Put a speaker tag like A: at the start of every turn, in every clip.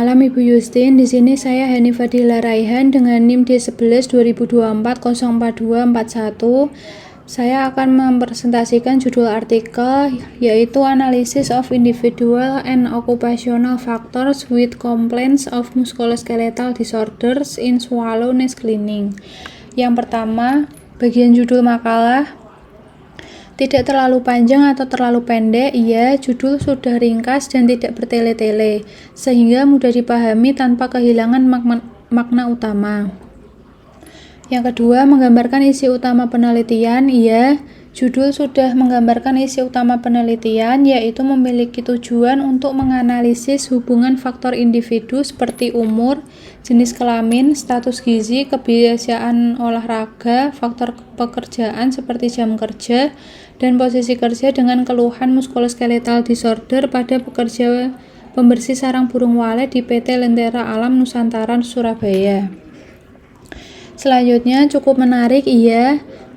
A: Malam Ibu Yustin, di sini saya Hani Fadila Raihan dengan NIM D11 2024 04241. Saya akan mempresentasikan judul artikel yaitu Analysis of Individual and Occupational Factors with Complaints of Musculoskeletal Disorders in Swallow Nose Cleaning. Yang pertama, bagian judul makalah tidak terlalu panjang atau terlalu pendek, judul sudah ringkas dan tidak bertele-tele, sehingga mudah dipahami tanpa kehilangan makna utama. Yang kedua, menggambarkan isi utama penelitian, judul sudah menggambarkan isi utama penelitian, yaitu memiliki tujuan untuk menganalisis hubungan faktor individu seperti umur, jenis kelamin, status gizi, kebiasaan olahraga, faktor pekerjaan seperti jam kerja, dan posisi kerja dengan keluhan muskuloskeletal disorder pada pekerja pembersih sarang burung walet di PT Lentera Alam Nusantara, Surabaya. Selanjutnya cukup menarik,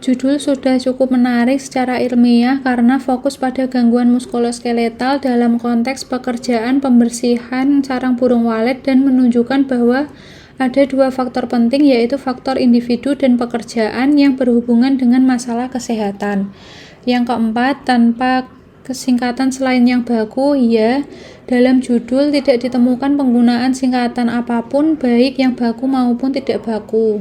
A: judul sudah cukup menarik secara ilmiah karena fokus pada gangguan muskuloskeletal dalam konteks pekerjaan pembersihan sarang burung walet dan menunjukkan bahwa ada dua faktor penting, yaitu faktor individu dan pekerjaan yang berhubungan dengan masalah kesehatan. Yang keempat, tanpa kesingkatan selain yang baku, dalam judul tidak ditemukan penggunaan singkatan apapun, baik yang baku maupun tidak baku.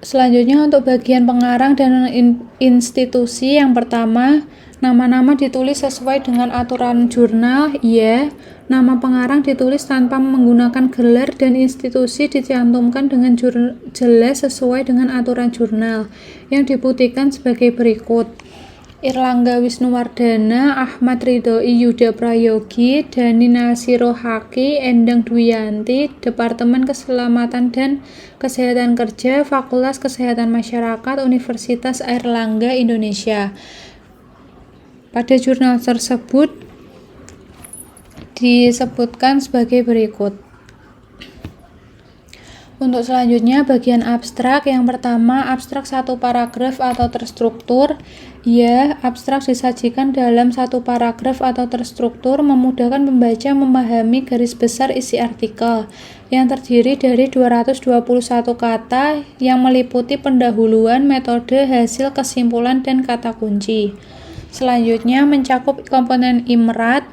A: Selanjutnya untuk bagian pengarang dan institusi, yang pertama, nama-nama ditulis sesuai dengan aturan jurnal, nama pengarang ditulis tanpa menggunakan gelar dan institusi dicantumkan dengan jelas sesuai dengan aturan jurnal yang dibuktikan sebagai berikut. Erlangga Wisnuwardana, Ahmad Ridhoi Yuda Prayogi, Dani Nasirohaki, Endang Dwiyanti, Departemen Keselamatan dan Kesehatan Kerja, Fakultas Kesehatan Masyarakat, Universitas Airlangga, Indonesia. Pada jurnal tersebut disebutkan sebagai berikut. Untuk selanjutnya bagian abstrak, yang pertama abstrak satu paragraf atau terstruktur. Abstrak disajikan dalam satu paragraf atau terstruktur memudahkan pembaca memahami garis besar isi artikel yang terdiri dari 221 kata yang meliputi pendahuluan, metode, hasil, kesimpulan, dan kata kunci. Selanjutnya mencakup komponen imrat.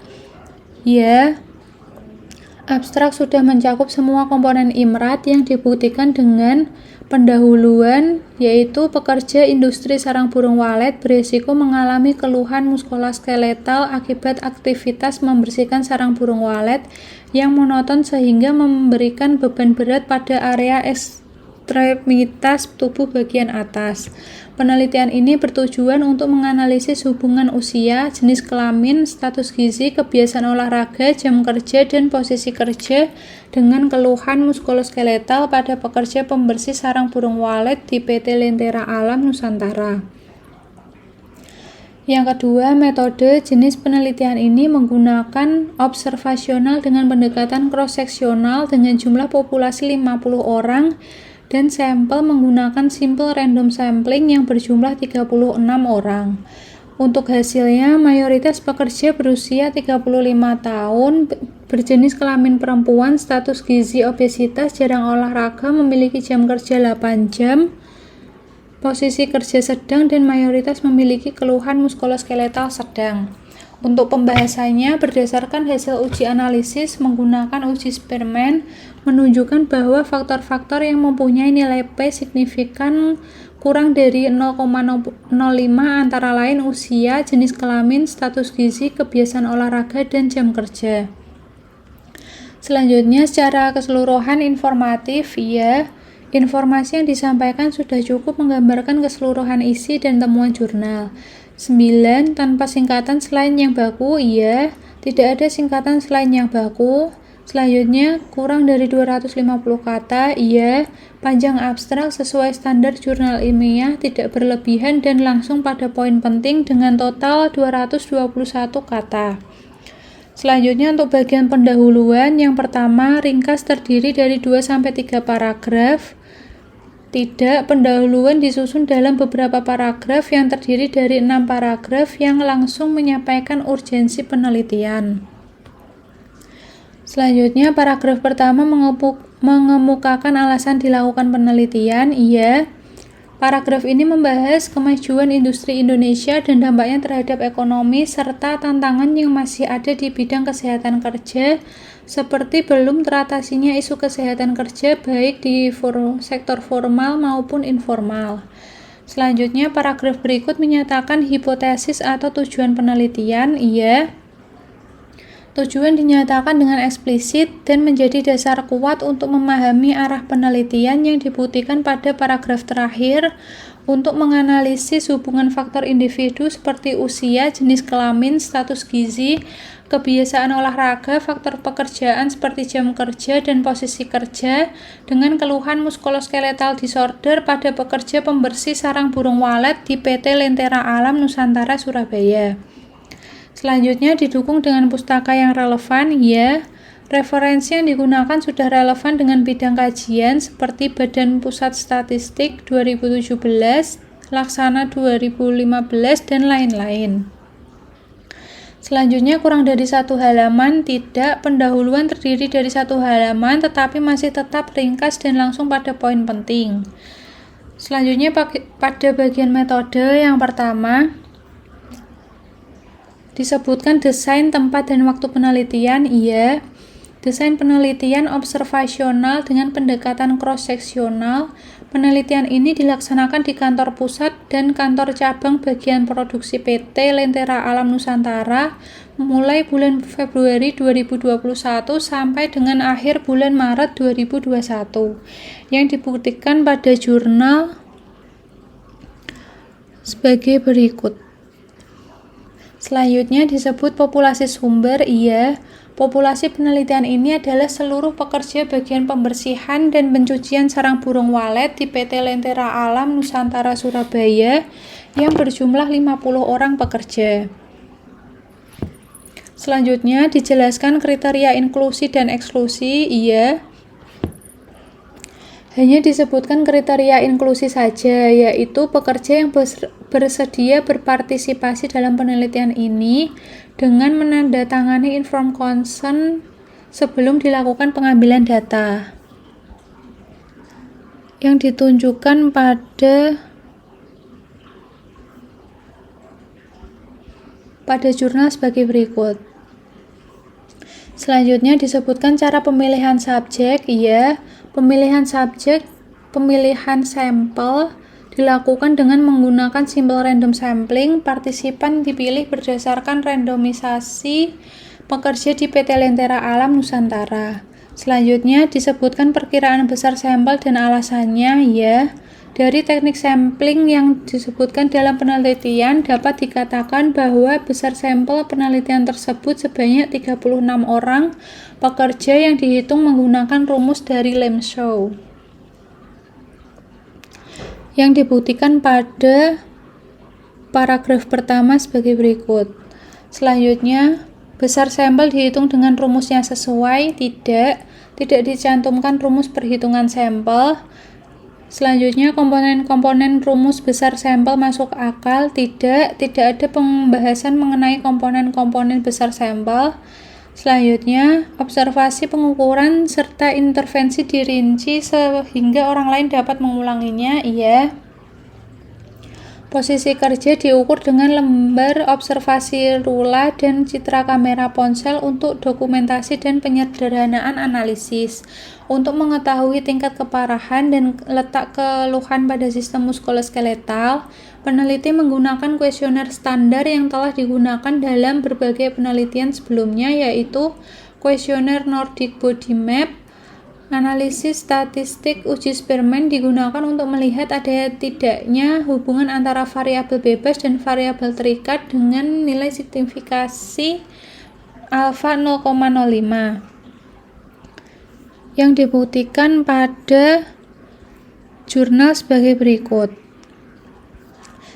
A: Abstrak sudah mencakup semua komponen imrat yang dibuktikan dengan pendahuluan, yaitu pekerja industri sarang burung walet berisiko mengalami keluhan muskuloskeletal akibat aktivitas membersihkan sarang burung walet yang monoton sehingga memberikan beban berat pada area ekstremitas tubuh bagian atas. Penelitian ini bertujuan untuk menganalisis hubungan usia, jenis kelamin, status gizi, kebiasaan olahraga, jam kerja, dan posisi kerja dengan keluhan muskuloskeletal pada pekerja pembersih sarang burung walet di PT Lentera Alam Nusantara. Yang kedua, metode. Jenis penelitian ini menggunakan observasional dengan pendekatan cross-seksional dengan jumlah populasi 50 orang dan sampel menggunakan simple random sampling yang berjumlah 36 orang. Untuk hasilnya, mayoritas pekerja berusia 35 tahun, berjenis kelamin perempuan, status gizi obesitas, jarang olahraga, memiliki jam kerja 8 jam, posisi kerja sedang, dan mayoritas memiliki keluhan muskuloskeletal sedang. Untuk pembahasannya, berdasarkan hasil uji analisis menggunakan uji Spearman, menunjukkan bahwa faktor-faktor yang mempunyai nilai P signifikan kurang dari 0,05 antara lain usia, jenis kelamin, status gizi, kebiasaan olahraga, dan jam kerja. Selanjutnya, secara keseluruhan informatif, informasi yang disampaikan sudah cukup menggambarkan keseluruhan isi dan temuan jurnal. 9. Tanpa singkatan selain yang baku, tidak ada singkatan selain yang baku. Selanjutnya, kurang dari 250 kata, panjang abstrak sesuai standar jurnal ilmiah, tidak berlebihan dan langsung pada poin penting dengan total 221 kata. Selanjutnya untuk bagian pendahuluan, yang pertama ringkas terdiri dari 2-3 paragraf. Tidak, pendahuluan disusun dalam beberapa paragraf yang terdiri dari 6 paragraf yang langsung menyampaikan urgensi penelitian. Selanjutnya, paragraf pertama mengemukakan alasan dilakukan penelitian. Iya. Paragraf ini membahas kemajuan industri Indonesia dan dampaknya terhadap ekonomi serta tantangan yang masih ada di bidang kesehatan kerja, seperti belum teratasinya isu kesehatan kerja baik di sektor formal maupun informal. Selanjutnya, paragraf berikut menyatakan hipotesis atau tujuan penelitian. Iya. Tujuan dinyatakan dengan eksplisit dan menjadi dasar kuat untuk memahami arah penelitian yang dibuktikan pada paragraf terakhir untuk menganalisis hubungan faktor individu seperti usia, jenis kelamin, status gizi, kebiasaan olahraga, faktor pekerjaan seperti jam kerja dan posisi kerja, dengan keluhan muskuloskeletal disorder pada pekerja pembersih sarang burung walet di PT Lentera Alam Nusantara Surabaya. Selanjutnya didukung dengan pustaka yang relevan. Ya, referensi yang digunakan sudah relevan dengan bidang kajian seperti Badan Pusat Statistik 2017, Laksana 2015, dan lain-lain. Selanjutnya kurang dari 1 halaman. Tidak, pendahuluan terdiri dari 1 halaman tetapi masih tetap ringkas dan langsung pada poin penting. Selanjutnya pada bagian metode yang pertama disebutkan desain, tempat, dan waktu penelitian. Iya. Desain penelitian observasional dengan pendekatan cross-seksional. Penelitian ini dilaksanakan di kantor pusat dan kantor cabang bagian produksi PT Lentera Alam Nusantara mulai bulan Februari 2021 sampai dengan akhir bulan Maret 2021 yang dibuktikan pada jurnal sebagai berikut. Selanjutnya disebut populasi sumber. Iya, populasi penelitian ini adalah seluruh pekerja bagian pembersihan dan pencucian sarang burung walet di PT Lentera Alam Nusantara Surabaya yang berjumlah 50 orang pekerja. Selanjutnya dijelaskan kriteria inklusi dan eksklusi. Iya. Hanya disebutkan kriteria inklusi saja, yaitu pekerja yang bersedia berpartisipasi dalam penelitian ini dengan menandatangani inform consent sebelum dilakukan pengambilan data, yang ditunjukkan pada jurnal sebagai berikut. Selanjutnya disebutkan cara pemilihan subjek. Iya, pemilihan sampel dilakukan dengan menggunakan simple random sampling. Partisipan dipilih berdasarkan randomisasi pekerja di PT Lentera Alam Nusantara. Selanjutnya disebutkan perkiraan besar sampel dan alasannya. Ya, dari teknik sampling yang disebutkan dalam penelitian dapat dikatakan bahwa besar sampel penelitian tersebut sebanyak 36 orang pekerja yang dihitung menggunakan rumus dari Lemshow, yang dibuktikan pada paragraf pertama sebagai berikut. Selanjutnya, besar sampel dihitung dengan rumusnya sesuai. Tidak dicantumkan rumus perhitungan sampel. Selanjutnya, komponen-komponen rumus besar sampel masuk akal. Tidak ada pembahasan mengenai komponen-komponen besar sampel. Selanjutnya, observasi, pengukuran, serta intervensi dirinci sehingga orang lain dapat mengulanginya. Iya. Posisi kerja diukur dengan lembar observasi rula dan citra kamera ponsel untuk dokumentasi dan penyederhanaan analisis. Untuk mengetahui tingkat keparahan dan letak keluhan pada sistem muskuloskeletal, peneliti menggunakan kuesioner standar yang telah digunakan dalam berbagai penelitian sebelumnya, yaitu kuesioner Nordic Body Map. Analisis statistik uji Spearman digunakan untuk melihat ada tidaknya hubungan antara variabel bebas dan variabel terikat dengan nilai signifikasi alfa 0,05 yang dibuktikan pada jurnal sebagai berikut.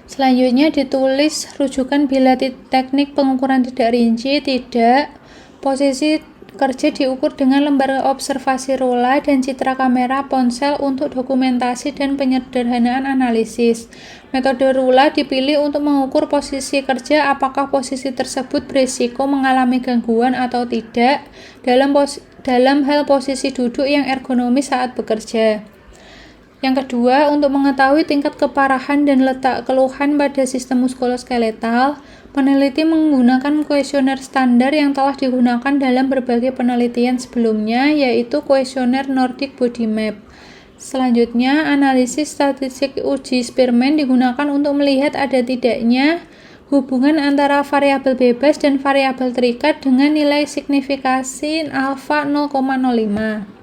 A: Selanjutnya ditulis rujukan bila teknik pengukuran tidak rinci. Tidak. Posisi kerja diukur dengan lembar observasi rula dan citra kamera ponsel untuk dokumentasi dan penyederhanaan analisis. Metode rula dipilih untuk mengukur posisi kerja, apakah posisi tersebut berisiko mengalami gangguan atau tidak dalam hal posisi duduk yang ergonomis saat bekerja. Yang kedua, untuk mengetahui tingkat keparahan dan letak keluhan pada sistem muskuloskeletal, peneliti menggunakan kuesioner standar yang telah digunakan dalam berbagai penelitian sebelumnya, yaitu kuesioner Nordic Body Map. Selanjutnya, analisis statistik uji Spearman digunakan untuk melihat ada tidaknya hubungan antara variabel bebas dan variabel terikat dengan nilai signifikasi alfa 0,05.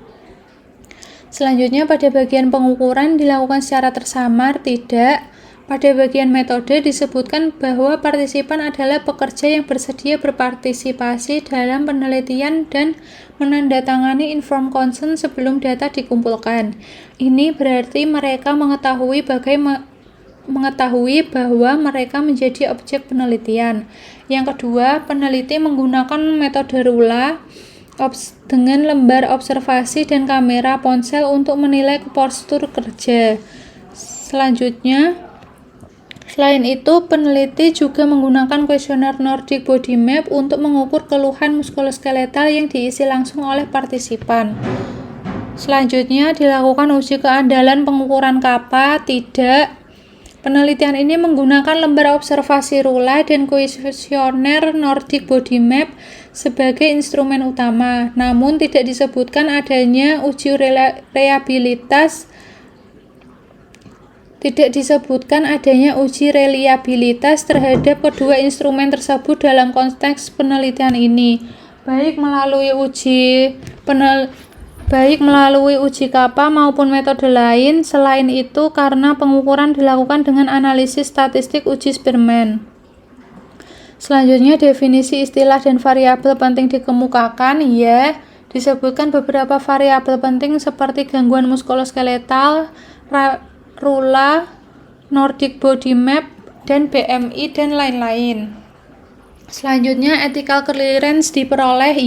A: Selanjutnya, pada bagian pengukuran dilakukan secara tersamar, tidak. Pada bagian metode disebutkan bahwa partisipan adalah pekerja yang bersedia berpartisipasi dalam penelitian dan menandatangani informed consent sebelum data dikumpulkan. Ini berarti mereka mengetahui bahwa mereka menjadi objek penelitian. Yang kedua, peneliti menggunakan metode rula dengan lembar observasi dan kamera ponsel untuk menilai postur kerja. Selain itu, peneliti juga menggunakan kuesioner Nordic Body Map untuk mengukur keluhan muskuloskeletal yang diisi langsung oleh partisipan. Selanjutnya, dilakukan uji keandalan pengukuran kappa, tidak. Penelitian ini menggunakan lembar observasi rula dan kuesioner Nordic Body Map sebagai instrumen utama, namun tidak disebutkan adanya uji reliabilitas terhadap kedua instrumen tersebut dalam konteks penelitian ini, baik melalui uji kappa maupun metode lain. Selain itu, karena pengukuran dilakukan dengan analisis statistik uji Spearman. Selanjutnya, definisi istilah dan variabel penting dikemukakan. Disebutkan beberapa variabel penting seperti gangguan muskuloskeletal, rula, Nordic Body Map, dan BMI, dan lain-lain. Selanjutnya, ethical clearance diperoleh.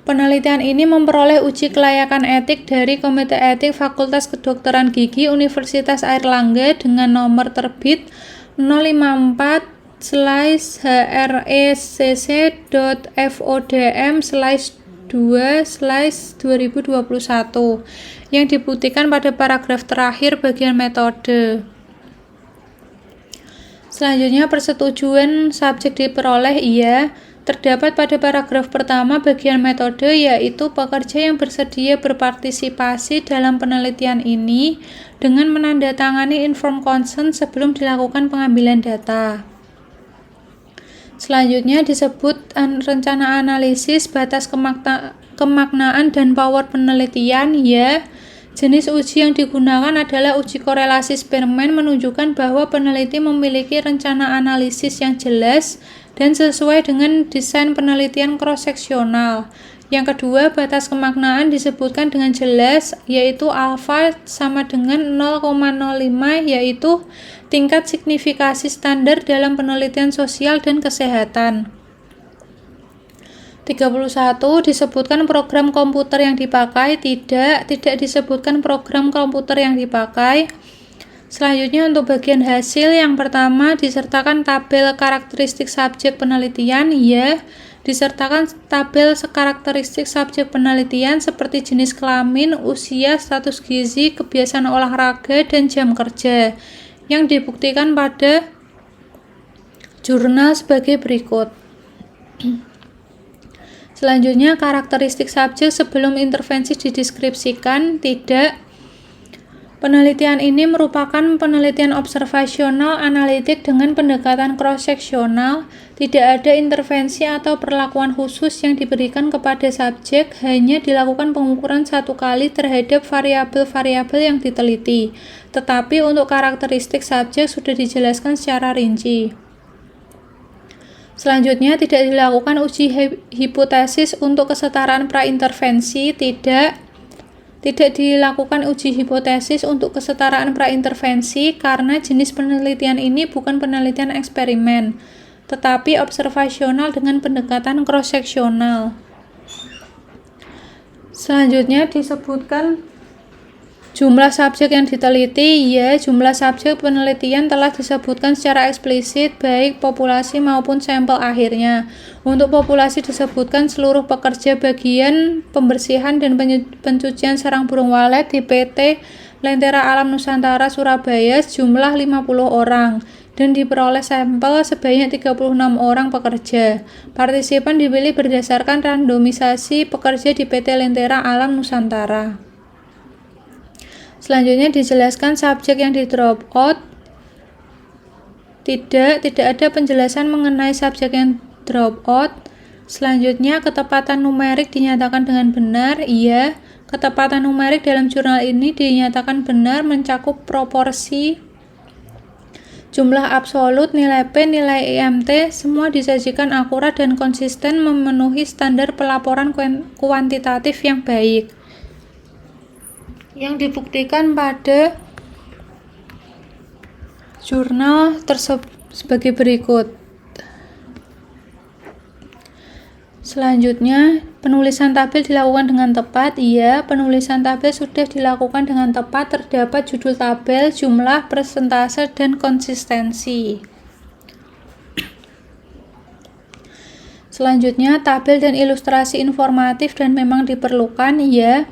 A: Penelitian ini memperoleh uji kelayakan etik dari Komite Etik Fakultas Kedokteran Gigi Universitas Airlangga dengan nomor terbit 054/HRECC.FODM/2/2021 yang dibuktikan pada paragraf terakhir bagian metode. Selanjutnya, persetujuan subjek diperoleh. Terdapat pada paragraf pertama bagian metode, yaitu pekerja yang bersedia berpartisipasi dalam penelitian ini dengan menandatangani informed consent sebelum dilakukan pengambilan data. Selanjutnya disebut rencana analisis, batas kemaknaan dan power penelitian. Jenis uji yang digunakan adalah uji korelasi Spearman, menunjukkan bahwa peneliti memiliki rencana analisis yang jelas dan sesuai dengan desain penelitian cross-seksional. Yang kedua, batas kemaknaan disebutkan dengan jelas, yaitu alfa sama dengan 0,05, yaitu tingkat signifikasi standar dalam penelitian sosial dan kesehatan. 31. Disebutkan program komputer yang dipakai. Tidak disebutkan program komputer yang dipakai. Selanjutnya, untuk bagian hasil, yang pertama disertakan tabel karakteristik subjek penelitian. Disertakan tabel karakteristik subjek penelitian seperti jenis kelamin, usia, status gizi, kebiasaan olahraga, dan jam kerja, yang dibuktikan pada jurnal sebagai berikut. Selanjutnya, karakteristik subjek sebelum intervensi dideskripsikan. Tidak. Penelitian ini merupakan penelitian observasional analitik dengan pendekatan cross-seksional. Tidak ada intervensi atau perlakuan khusus yang diberikan kepada subjek, hanya dilakukan pengukuran satu kali terhadap variabel-variabel yang diteliti. Tetapi untuk karakteristik subjek sudah dijelaskan secara rinci. Selanjutnya, tidak dilakukan uji hipotesis untuk kesetaraan praintervensi. Tidak dilakukan uji hipotesis untuk kesetaraan praintervensi karena jenis penelitian ini bukan penelitian eksperimen, tetapi observasional dengan pendekatan cross-seksional. Selanjutnya disebutkan jumlah subjek yang diteliti. Ya, jumlah subjek penelitian telah disebutkan secara eksplisit baik populasi maupun sampel akhirnya. Untuk populasi disebutkan seluruh pekerja bagian pembersihan dan pencucian sarang burung walet di PT Lentera Alam Nusantara Surabaya jumlah 50 orang dan diperoleh sampel sebanyak 36 orang pekerja. Partisipan dipilih berdasarkan randomisasi pekerja di PT Lentera Alam Nusantara. Selanjutnya dijelaskan subjek yang di drop out. Tidak ada penjelasan mengenai subjek yang drop out. Selanjutnya ketepatan numerik dinyatakan dengan benar. Iya, ketepatan numerik dalam jurnal ini dinyatakan benar mencakup proporsi jumlah absolut, nilai P, nilai IMT, semua disajikan akurat dan konsisten memenuhi standar pelaporan kuantitatif yang baik. Yang dibuktikan pada jurnal tersebut sebagai berikut. Selanjutnya, penulisan tabel dilakukan dengan tepat. Iya, penulisan tabel sudah dilakukan dengan tepat. Terdapat judul tabel, jumlah, persentase, dan konsistensi. Selanjutnya, tabel dan ilustrasi informatif dan memang diperlukan. Iya,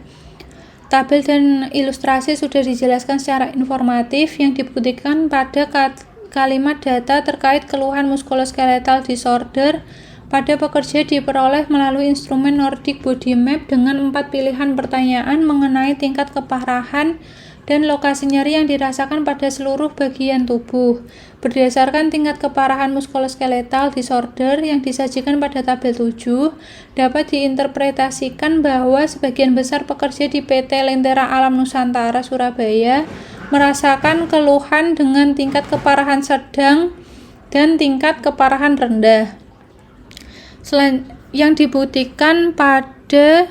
A: tabel dan ilustrasi sudah dijelaskan secara informatif yang dibuktikan pada kalimat data terkait keluhan muskuloskeletal disorder pada pekerja diperoleh melalui instrumen Nordic Body Map dengan 4 pilihan pertanyaan mengenai tingkat keparahan dan lokasi nyeri yang dirasakan pada seluruh bagian tubuh. Berdasarkan tingkat keparahan muskuloskeletal disorder yang disajikan pada tabel 7, dapat diinterpretasikan bahwa sebagian besar pekerja di PT Lentera Alam Nusantara Surabaya merasakan keluhan dengan tingkat keparahan sedang dan tingkat keparahan rendah. Yang dibuktikan pada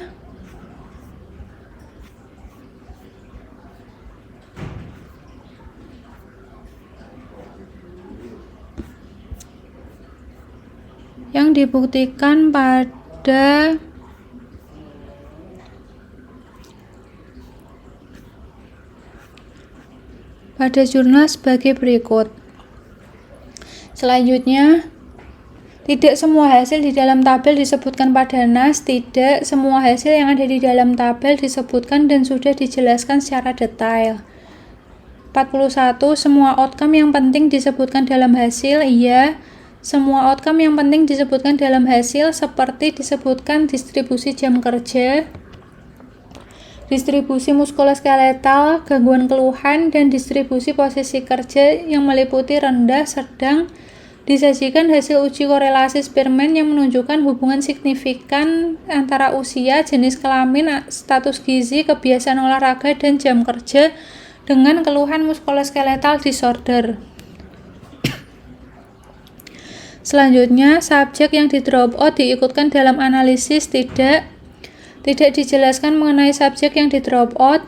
A: jurnal sebagai berikut. Selanjutnya, tidak semua hasil di dalam tabel disebutkan pada nas. Tidak semua hasil yang ada di dalam tabel disebutkan dan sudah dijelaskan secara detail. 41. Semua outcome yang penting disebutkan dalam hasil. Iya, semua outcome yang penting disebutkan dalam hasil seperti disebutkan distribusi jam kerja, distribusi muskuloskeletal, gangguan keluhan, dan distribusi posisi kerja yang meliputi rendah, sedang. Disajikan hasil uji korelasi Spearman yang menunjukkan hubungan signifikan antara usia, jenis kelamin, status gizi, kebiasaan olahraga, dan jam kerja dengan keluhan muskuloskeletal disorder. Selanjutnya, subjek yang di drop out diikutkan dalam analisis. Tidak dijelaskan mengenai subjek yang di drop out.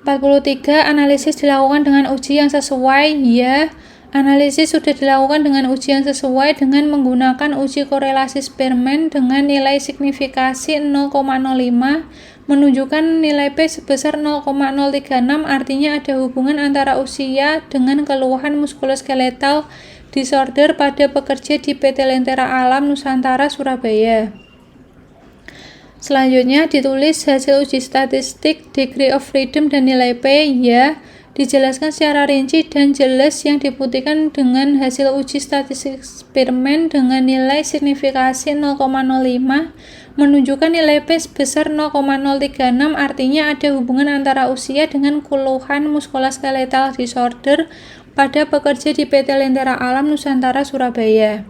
A: 43. Analisis dilakukan dengan uji yang sesuai. Ya, analisis sudah dilakukan dengan uji yang sesuai dengan menggunakan uji korelasi Spearman dengan nilai signifikasi 0,05 menunjukkan nilai P sebesar 0,036, artinya ada hubungan antara usia dengan keluhan muskuloskeletal disorder pada pekerja di PT Lentera Alam Nusantara Surabaya. Selanjutnya ditulis hasil uji statistik, degree of freedom, dan nilai P. Ya, dijelaskan secara rinci dan jelas yang dibuktikan dengan hasil uji statistik Spearman dengan nilai signifikasi 0,05 menunjukkan nilai P sebesar 0,036, artinya ada hubungan antara usia dengan keluhan muskuloskeletal disorder pada pekerja di PT Lentera Alam Nusantara Surabaya.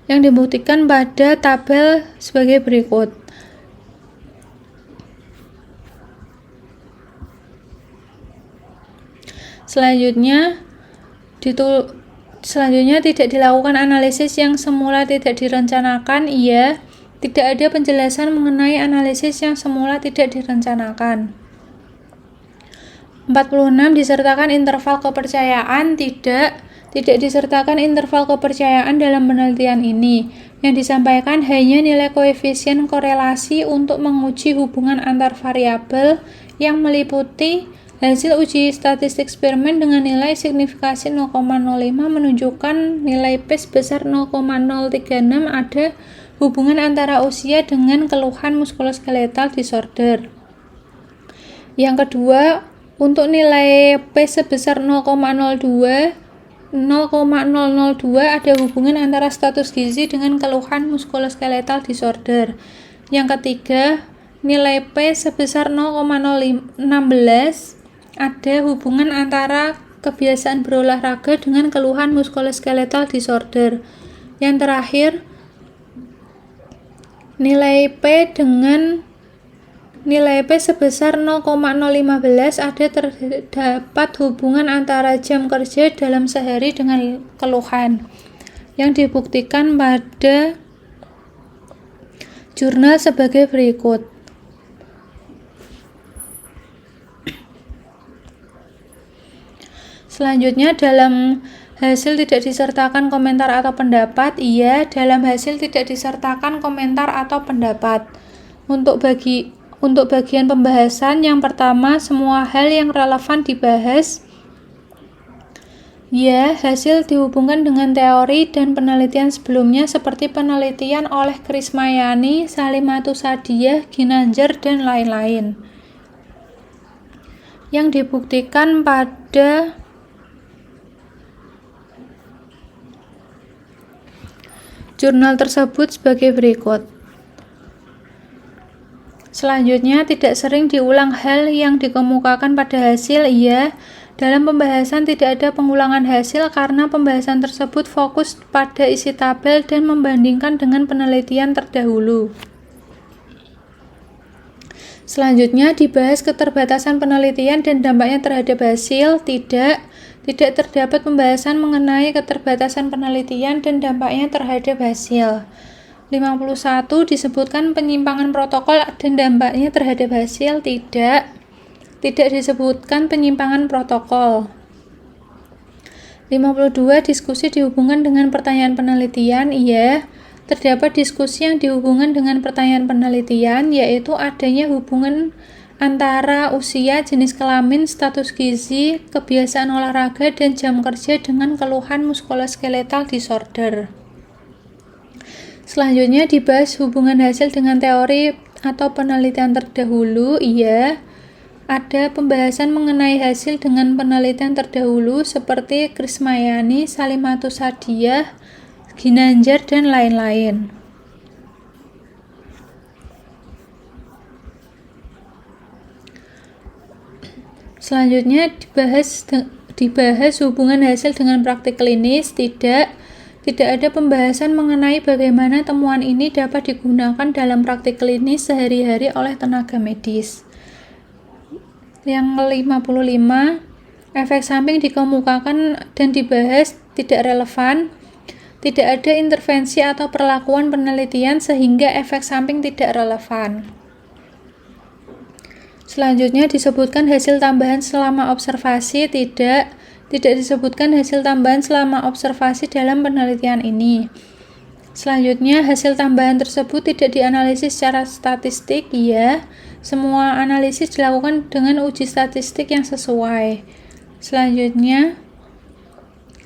A: Yang dibuktikan pada tabel sebagai berikut. Selanjutnya tidak dilakukan analisis yang semula tidak direncanakan. Iya, tidak ada penjelasan mengenai analisis yang semula tidak direncanakan. 46. Disertakan interval kepercayaan. Tidak disertakan interval kepercayaan dalam penelitian ini. Yang disampaikan hanya nilai koefisien korelasi untuk menguji hubungan antar variabel yang meliputi hasil uji statistik eksperimen dengan nilai signifikasi 0,05 menunjukkan nilai P sebesar 0,036 ada hubungan antara usia dengan keluhan muskuloskeletal disorder. Yang kedua, untuk nilai P sebesar 0,002 ada hubungan antara status gizi dengan keluhan muskuloskeletal disorder. Yang ketiga, nilai P sebesar 0,016 ada hubungan antara kebiasaan berolahraga dengan keluhan muskuloskeletal disorder. Yang terakhir, nilai P sebesar 0,015 ada terdapat hubungan antara jam kerja dalam sehari dengan keluhan yang dibuktikan pada jurnal sebagai berikut. Selanjutnya, dalam hasil tidak disertakan komentar atau pendapat. Iya, dalam hasil tidak disertakan komentar atau pendapat. Untuk bagian pembahasan, yang pertama, semua hal yang relevan dibahas. Ya, hasil dihubungkan dengan teori dan penelitian sebelumnya seperti penelitian oleh Krismayani, Salimatus Sadiah, Ginanjar, dan lain-lain. Yang dibuktikan pada jurnal tersebut sebagai berikut. Selanjutnya, tidak sering diulang hal yang dikemukakan pada hasil. Iya, dalam pembahasan tidak ada pengulangan hasil karena pembahasan tersebut fokus pada isi tabel dan membandingkan dengan penelitian terdahulu. Selanjutnya, dibahas keterbatasan penelitian dan dampaknya terhadap hasil. Tidak terdapat pembahasan mengenai keterbatasan penelitian dan dampaknya terhadap hasil. 51 disebutkan penyimpangan protokol dan dampaknya terhadap hasil. Tidak disebutkan penyimpangan protokol. 52 diskusi dihubungkan dengan pertanyaan penelitian. Iya, terdapat diskusi yang dihubungkan dengan pertanyaan penelitian, yaitu adanya hubungan antara usia, jenis kelamin, status gizi, kebiasaan olahraga, dan jam kerja dengan keluhan muskuloskeletal disorder. Selanjutnya dibahas hubungan hasil dengan teori atau penelitian terdahulu. Iya, ada pembahasan mengenai hasil dengan penelitian terdahulu seperti Krismayani, Salimatus Sadiah, Ginanjar, dan lain-lain. Selanjutnya dibahas hubungan hasil dengan praktik klinis. Tidak ada pembahasan mengenai bagaimana temuan ini dapat digunakan dalam praktik klinis sehari-hari oleh tenaga medis. Yang 55, efek samping dikemukakan dan dibahas tidak relevan. Tidak ada intervensi atau perlakuan penelitian sehingga efek samping tidak relevan. Selanjutnya disebutkan hasil tambahan selama observasi. Tidak disebutkan hasil tambahan selama observasi dalam penelitian ini. Selanjutnya, hasil tambahan tersebut tidak dianalisis secara statistik. Iya, semua analisis dilakukan dengan uji statistik yang sesuai. Selanjutnya,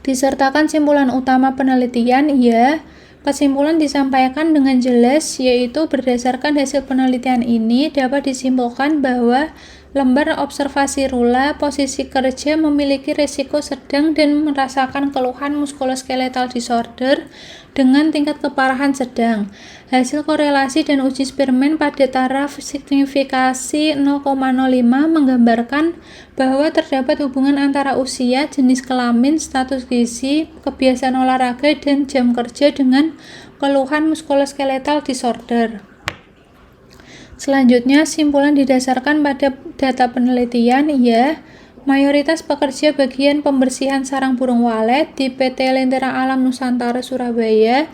A: disertakan simpulan utama penelitian. Iya, kesimpulan disampaikan dengan jelas, yaitu berdasarkan hasil penelitian ini dapat disimpulkan bahwa lembar observasi rula posisi kerja memiliki risiko sedang dan merasakan keluhan muskuloskeletal disorder dengan tingkat keparahan sedang. Hasil korelasi dan uji eksperimen pada taraf signifikasi 0,05 menggambarkan bahwa terdapat hubungan antara usia, jenis kelamin, status gizi, kebiasaan olahraga, dan jam kerja dengan keluhan muskuloskeletal disorder. Selanjutnya, simpulan didasarkan pada data penelitian. Ya, mayoritas pekerja bagian pembersihan sarang burung walet di PT Lentera Alam Nusantara Surabaya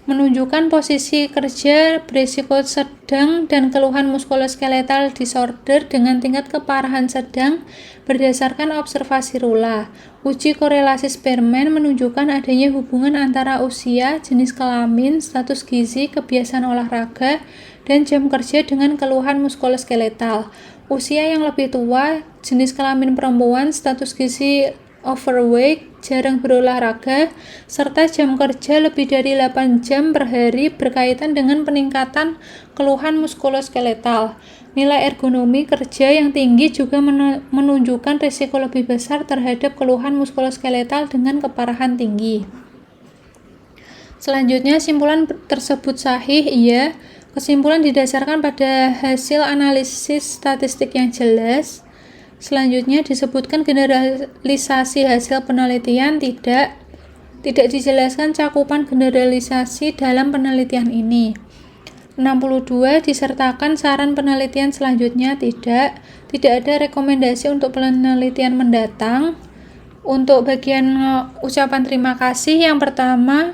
A: menunjukkan posisi kerja berisiko sedang dan keluhan muskuloskeletal disorder dengan tingkat keparahan sedang berdasarkan observasi Rula. Uji korelasi Spearman menunjukkan adanya hubungan antara usia, jenis kelamin, status gizi, kebiasaan olahraga, dan jam kerja dengan keluhan muskuloskeletal. Usia yang lebih tua, jenis kelamin perempuan, status gizi overweight, jarang berolahraga, serta jam kerja lebih dari 8 jam per hari berkaitan dengan peningkatan keluhan muskuloskeletal. Nilai ergonomi kerja yang tinggi juga menunjukkan risiko lebih besar terhadap keluhan muskuloskeletal dengan keparahan tinggi. Selanjutnya, simpulan tersebut sahih, iya. Kesimpulan didasarkan pada hasil analisis statistik yang jelas. Selanjutnya disebutkan generalisasi hasil penelitian, tidak dijelaskan cakupan generalisasi dalam penelitian ini. 62 disertakan saran penelitian selanjutnya, tidak ada rekomendasi untuk penelitian mendatang. Untuk bagian ucapan terima kasih, yang pertama,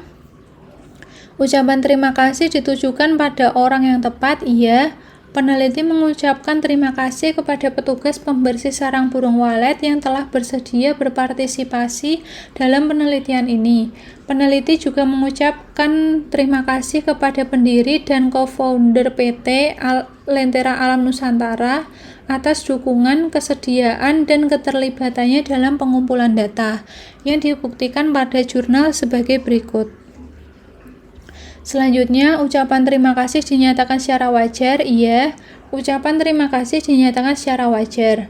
A: ucapan terima kasih ditujukan pada orang yang tepat, iya. Peneliti mengucapkan terima kasih kepada petugas pembersih sarang burung walet yang telah bersedia berpartisipasi dalam penelitian ini. Peneliti juga mengucapkan terima kasih kepada pendiri dan co-founder PT Lentera Alam Nusantara atas dukungan, kesediaan, dan keterlibatannya dalam pengumpulan data yang dibuktikan pada jurnal sebagai berikut. Selanjutnya, ucapan terima kasih dinyatakan secara wajar, iya. Ucapan terima kasih dinyatakan secara wajar.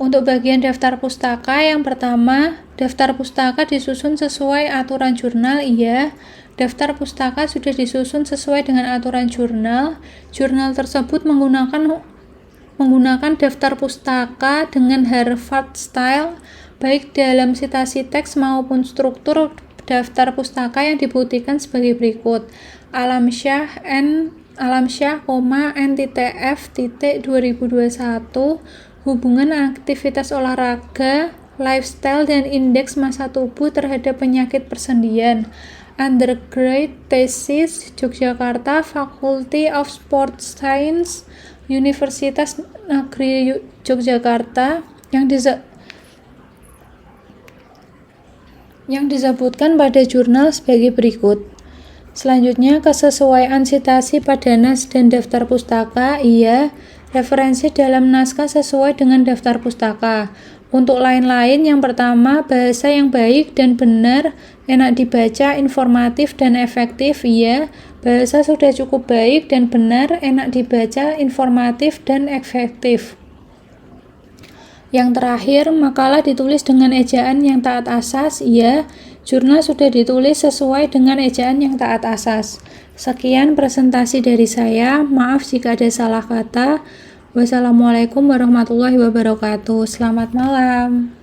A: Untuk bagian daftar pustaka, yang pertama, daftar pustaka disusun sesuai aturan jurnal, iya. Daftar pustaka sudah disusun sesuai dengan aturan jurnal. Jurnal tersebut menggunakan daftar pustaka dengan Harvard Style, baik dalam citasi teks maupun struktur daftar pustaka yang dibuktikan sebagai berikut. Alamsyah, NTTF, 2021, hubungan aktivitas olahraga, lifestyle, dan indeks massa tubuh terhadap penyakit persendian. Undergrad Thesis, Yogyakarta, Faculty of Sports Science, Universitas Negeri Yogyakarta, yang disebutkan pada jurnal sebagai berikut. Selanjutnya, kesesuaian citasi pada nas dan daftar pustaka, iya. Referensi dalam naskah sesuai dengan daftar pustaka. Untuk lain-lain, yang pertama, bahasa yang baik dan benar, enak dibaca, informatif, dan efektif, iya. Bahasa sudah cukup baik dan benar, enak dibaca, informatif, dan efektif. Yang terakhir, makalah ditulis dengan ejaan yang taat asas, iya. Jurnal sudah ditulis sesuai dengan ejaan yang taat asas. Sekian presentasi dari saya, maaf jika ada salah kata. Wassalamualaikum warahmatullahi wabarakatuh. Selamat malam.